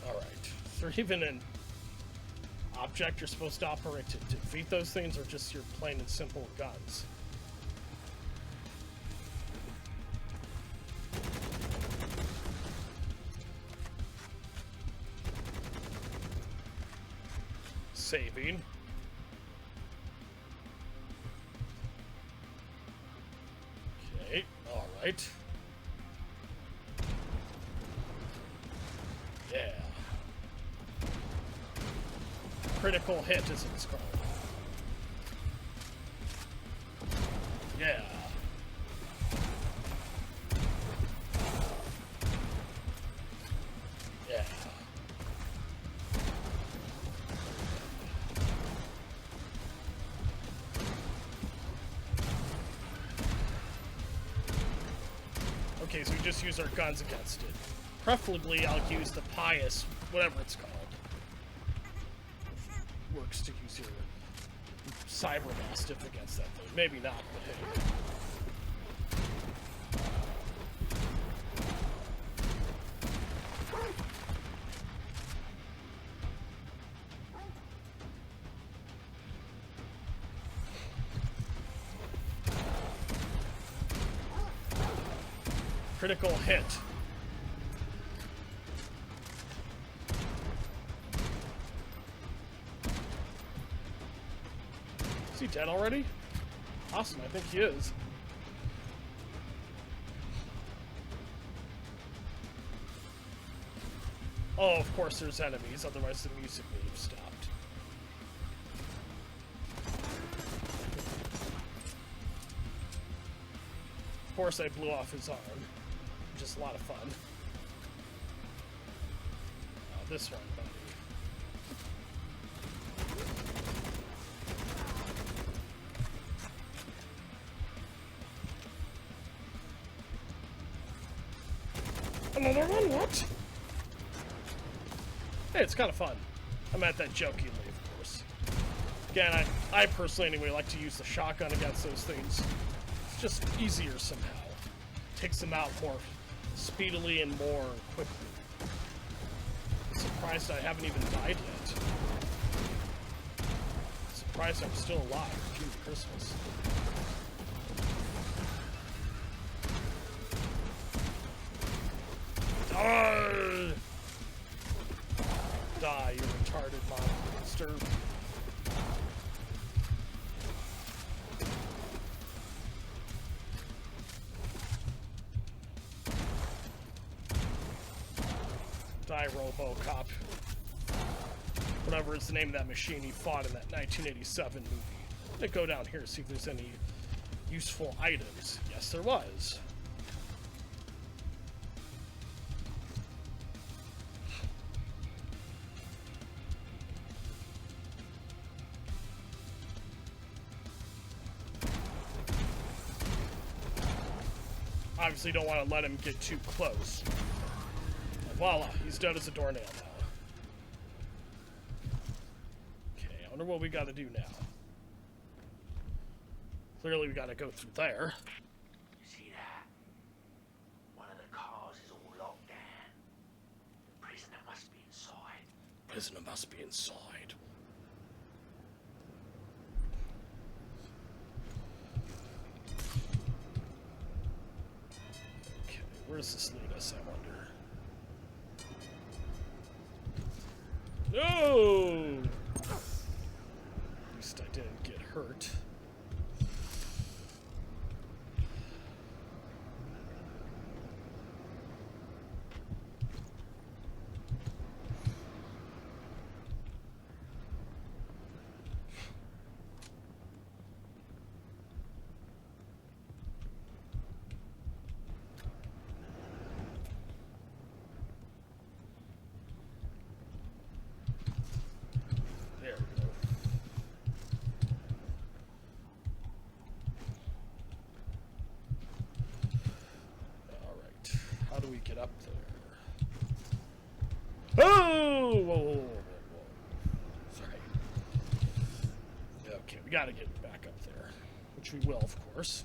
S1: Alright, is there even an object you're supposed to operate to defeat those things, or just your plain and simple guns? Saving. Okay, alright. Yeah. Critical hit, as it's called. Yeah. Yeah. Okay, so we just use our guns against it. Preferably, I'll use the Pious, whatever it's called. Works to use your Cyber Mastiff against that thing. Maybe not, but hey. Critical hit. Is he dead already? Awesome, I think he is. Oh, of course there's enemies, otherwise the music would have stopped. course, I blew off his arm, which is a lot of fun. This one, buddy. Another one, what? Hey, it's kind of fun. I'm at that jokingly, of course. Again, I personally, anyway, like to use the shotgun against those things. It's just easier somehow. Takes them out more speedily and more quickly. I'm surprised I haven't even died yet. I'm surprised I'm still alive. Gee, Christmas. Die, you retarded monster. Die, RoboCop. Whatever is the name of that machine he fought in that 1987 movie. I'm gonna go down here and see if there's any useful items. Yes, there was. Obviously don't want to let him get too close. And voila, he's dead as a doornail now. Okay, I wonder what we gotta do now. Clearly we gotta go through there.
S4: You see that? One of the cars is all locked down. The prisoner must be inside.
S1: Prisoner must be inside. Okay, where does this lead us, I wonder? No! At least I didn't get hurt. There we go. Alright. How do we get up there? Oh! Whoa, whoa, whoa, whoa, whoa. Sorry. Okay, we gotta get back up there. Which we will, of course.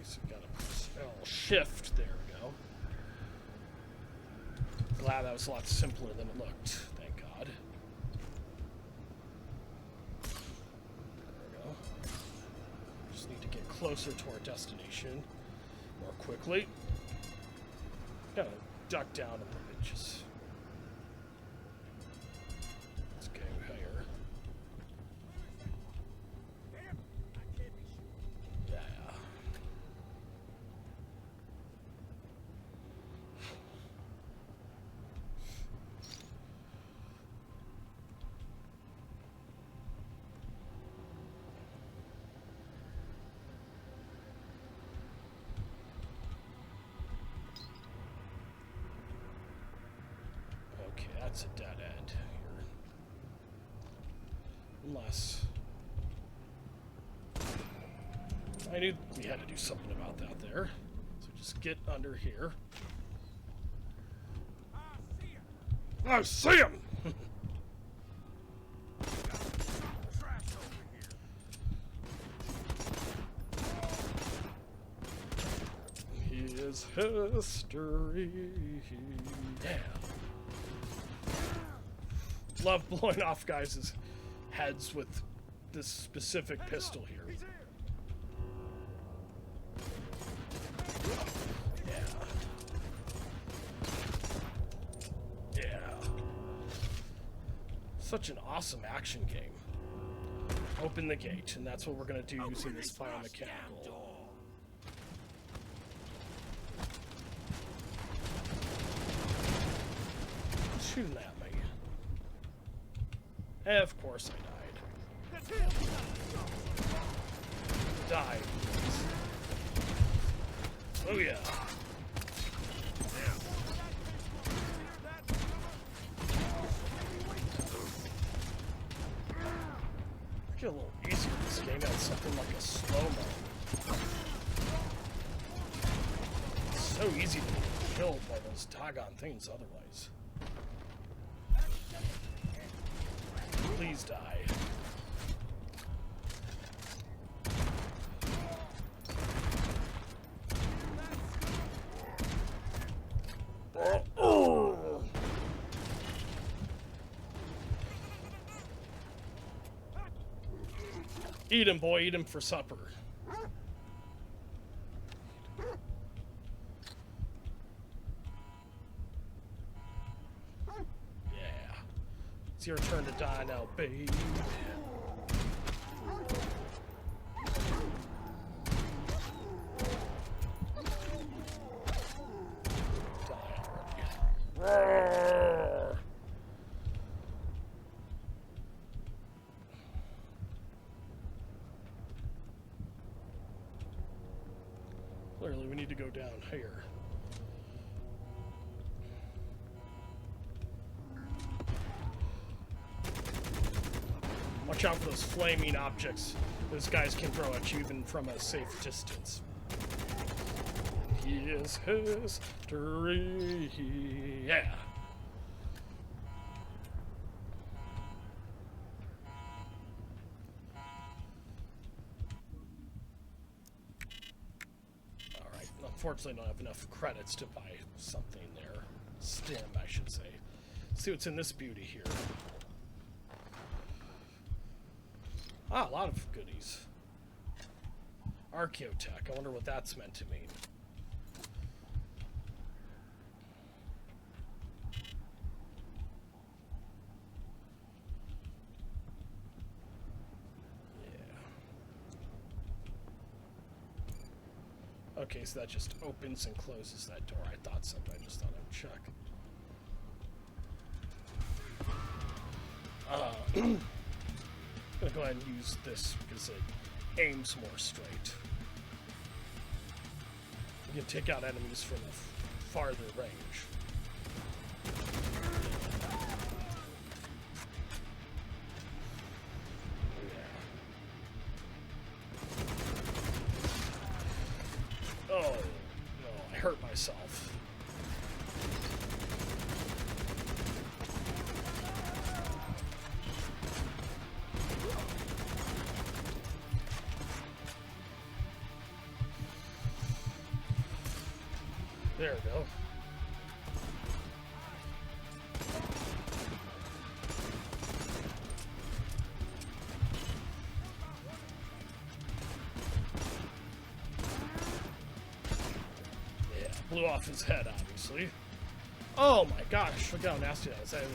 S1: So we gotta press L shift. There we go. Glad that was a lot simpler than it looked. Thank God. There we go. Just need to get closer to our destination more quickly. Gotta duck down a little bit. Just let's go higher. Yeah. Okay, that's a dead end here. Unless I knew we had to do something about that there. So just get under here. I see him! He is history. Yeah. Love blowing off guys' heads with this specific pistol here. Yeah. Such an awesome action game. Open the gate, and that's what we're going to do using this biomechanical. Shooting at me. And of course I died. Die. Oh yeah. Get a little easier. This game had something like a slow-mo. It's so easy to get killed by those doggone things otherwise. Please die. Eat him, boy. Eat him for supper. Yeah. It's your turn to die now, baby. Die already. Clearly, we need to go down here. Watch out for those flaming objects those guys can throw at you even from a safe distance. He is history. Yeah. Alright, unfortunately I don't have enough credits to buy something there. Stim, I should say. Let's see what's in this beauty here. Ah, a lot of goodies. Archaeotech. I wonder what that's meant to mean. Yeah. Okay, so that just opens and closes that door. I thought so, but I just thought I would check. I'm gonna go ahead and use this because it aims more straight. You can take out enemies from a farther range. Yeah. Oh, no, I hurt myself. There we go. Yeah, blew off his head, obviously. Oh my gosh, look how nasty that is. I would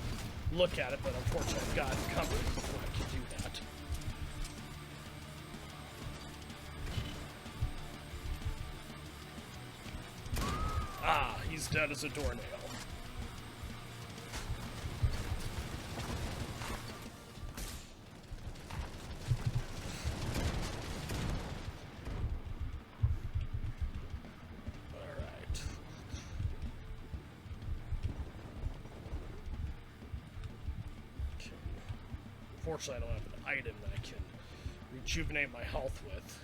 S1: look at it, but unfortunately I've got covered before I could do that. Ah, he's dead as a doornail. Alright. Okay. Fortunately, I don't have an item that I can rejuvenate my health with.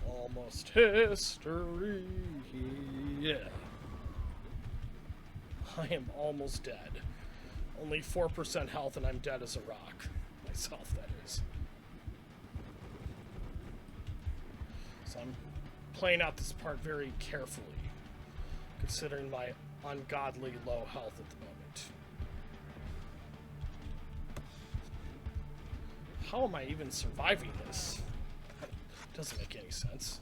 S1: Almost history. Yeah. I am almost dead. Only 4% health and I'm dead as a rock. Myself, that is. So I'm playing out this part very carefully, considering my ungodly low health at the moment. How am I even surviving this? Doesn't make any sense.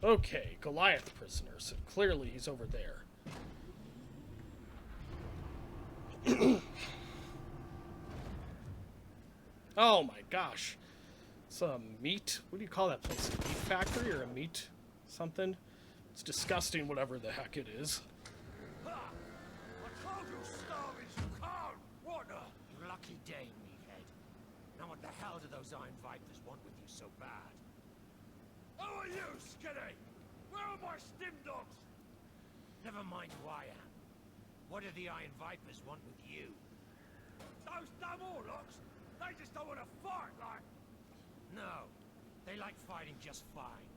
S1: Okay, Goliath prisoner, so clearly he's over there. Oh my gosh. It's a meat, what do you call that place? A meat factory or a meat something? It's disgusting, whatever the heck it is.
S2: I told you starving's you can't! What a lucky day, meathead. Now what the hell do those Iron Vipers want with you so bad? Who are you, Skinny? Where are my stim dogs? Never mind who I am. What do the Iron Vipers want with you? Those dumb Orlocks? They just don't want to fight, like... No. They like fighting just fine.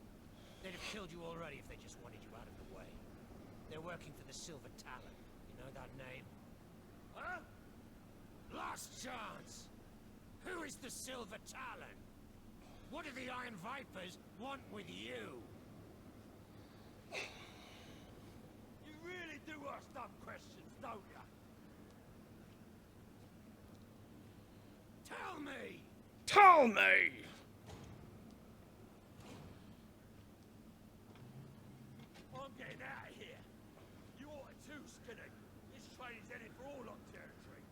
S2: They'd have killed you already if they just wanted you out of the way. They're working for the Silver Talon. You know that name? Huh? Last chance! Who is the Silver Talon? What do the Iron Vipers want with you? You really do ask dumb questions, don't you? Tell me!
S1: Tell me!
S2: I'm getting out of here. You ought to too, Skinny. This train's headed for Orlok territory.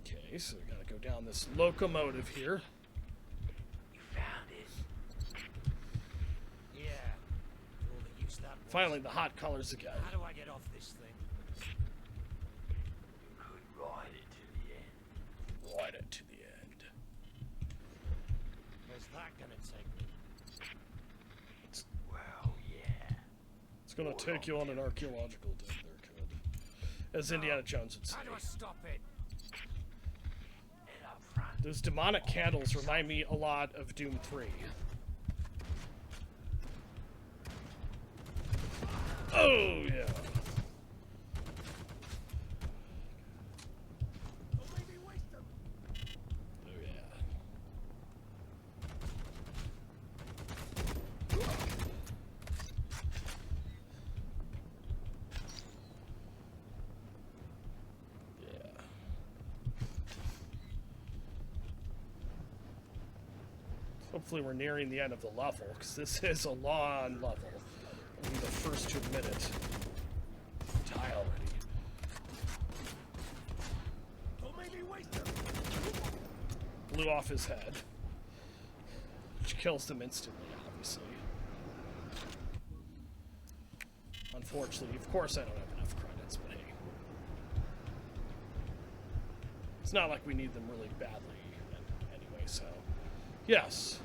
S1: Okay, so we gotta go down this locomotive here.
S4: You found it.
S2: Yeah. For all the use that was.
S1: Finally, the hot colors again.
S2: How do I get off this thing?
S4: You could ride it to the end.
S1: Right it to the end.
S2: Where's that gonna take me?
S4: Well, yeah.
S1: It's gonna take you on an archaeological dig there, kid. As Indiana Jones would say.
S2: How do I stop it?
S4: And up front.
S1: Those demonic candles remind me a lot of Doom 3. Oh, yeah.
S2: Don't make me waste them.
S1: Oh, yeah. Yeah. Hopefully we're nearing the end of the level, because this is a long level. I'll be the first to admit it. Die already.
S2: Don't make me waste them.
S1: Blew off his head. Which kills them instantly, obviously. Unfortunately, of course I don't have enough credits, but hey. It's not like we need them really badly anyway, so... Yes.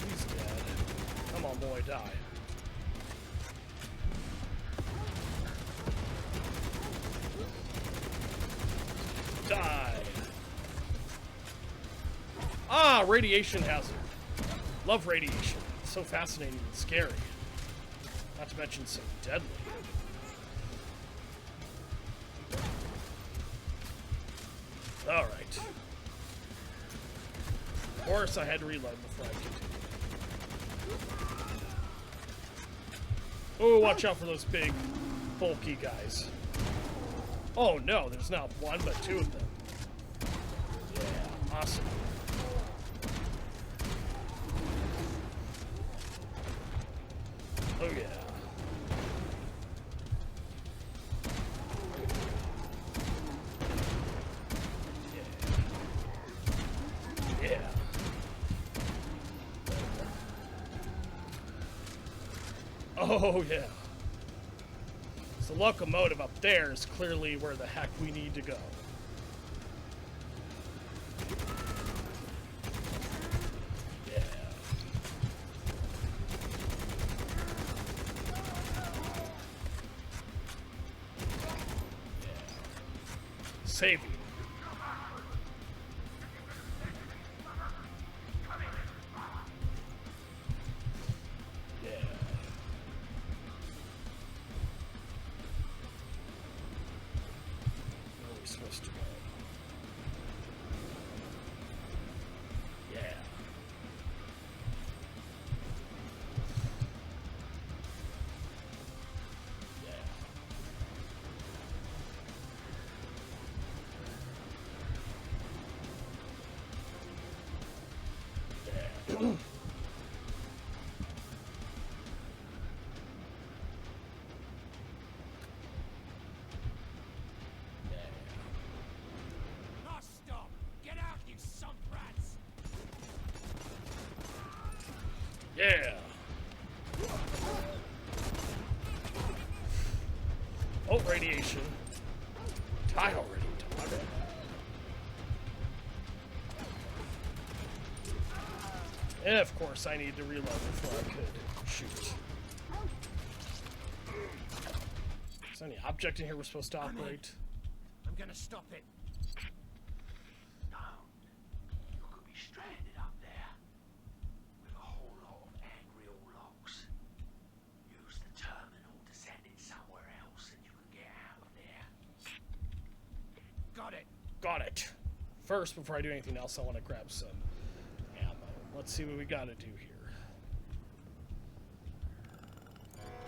S1: He's dead. Come on, boy, die. Die. Ah, radiation hazard. Love radiation. It's so fascinating and scary. Not to mention so deadly. Alright. Of course I had to reload before I continued. Oh, watch out for those big, bulky guys. Oh no, there's not one, but two of them. Yeah, awesome. Oh yeah. Yeah. Oh yeah. So the locomotive up there is clearly where the heck we need to go. Yeah. Saving. supposed to go. Yeah.
S2: Now stop! Get out, you sump rats!
S1: Yeah. Oh, radiation. Die already, dog. Yeah, of course, I need to reload before I could shoot. Is there any object in here we're supposed to operate?
S2: I'm gonna stop it.
S4: No. You could be stranded up there with a whole lot of angry Orlocks. Use the terminal to send it somewhere else and you can get out of there.
S2: Got it.
S1: Got it. First, before I do anything else, I want to grab some ammo. Let's see what we gotta do here.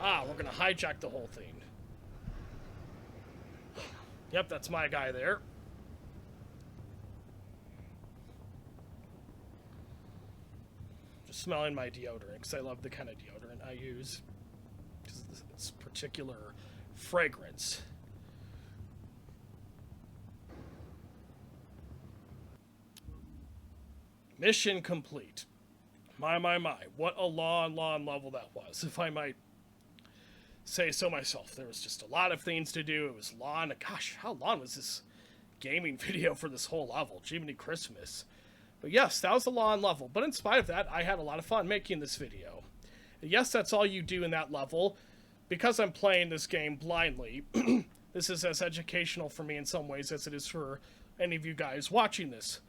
S1: Ah, we're gonna hijack the whole thing. Yep, that's my guy there. Just smelling my deodorant, because I love the kind of deodorant I use. Because of this particular fragrance. Mission complete. My. What a long level that was, if I might say so myself. There was just a lot of things to do. It was long. Gosh, how long was this gaming video for this whole level? Jiminy Christmas. But yes, that was a long level. But in spite of that, I had a lot of fun making this video. And yes, that's all you do in that level. Because I'm playing this game blindly, this is as educational for me in some ways as it is for any of you guys watching this.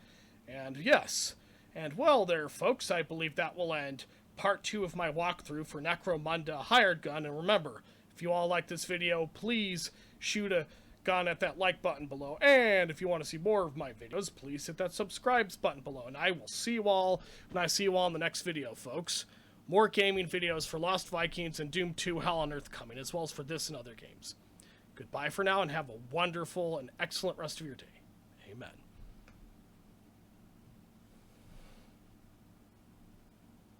S1: And yes, and well there, folks, I believe that will end part 2 of my walkthrough for Necromunda Hired Gun. And remember, if you all like this video, please shoot a gun at that like button below. And if you want to see more of my videos, please hit that subscribe button below. And I will see you all when I see you all in the next video, folks. More gaming videos for Lost Vikings and Doom 2 Hell on Earth coming, as well as for this and other games. Goodbye for now, and have a wonderful and excellent rest of your day. Amen.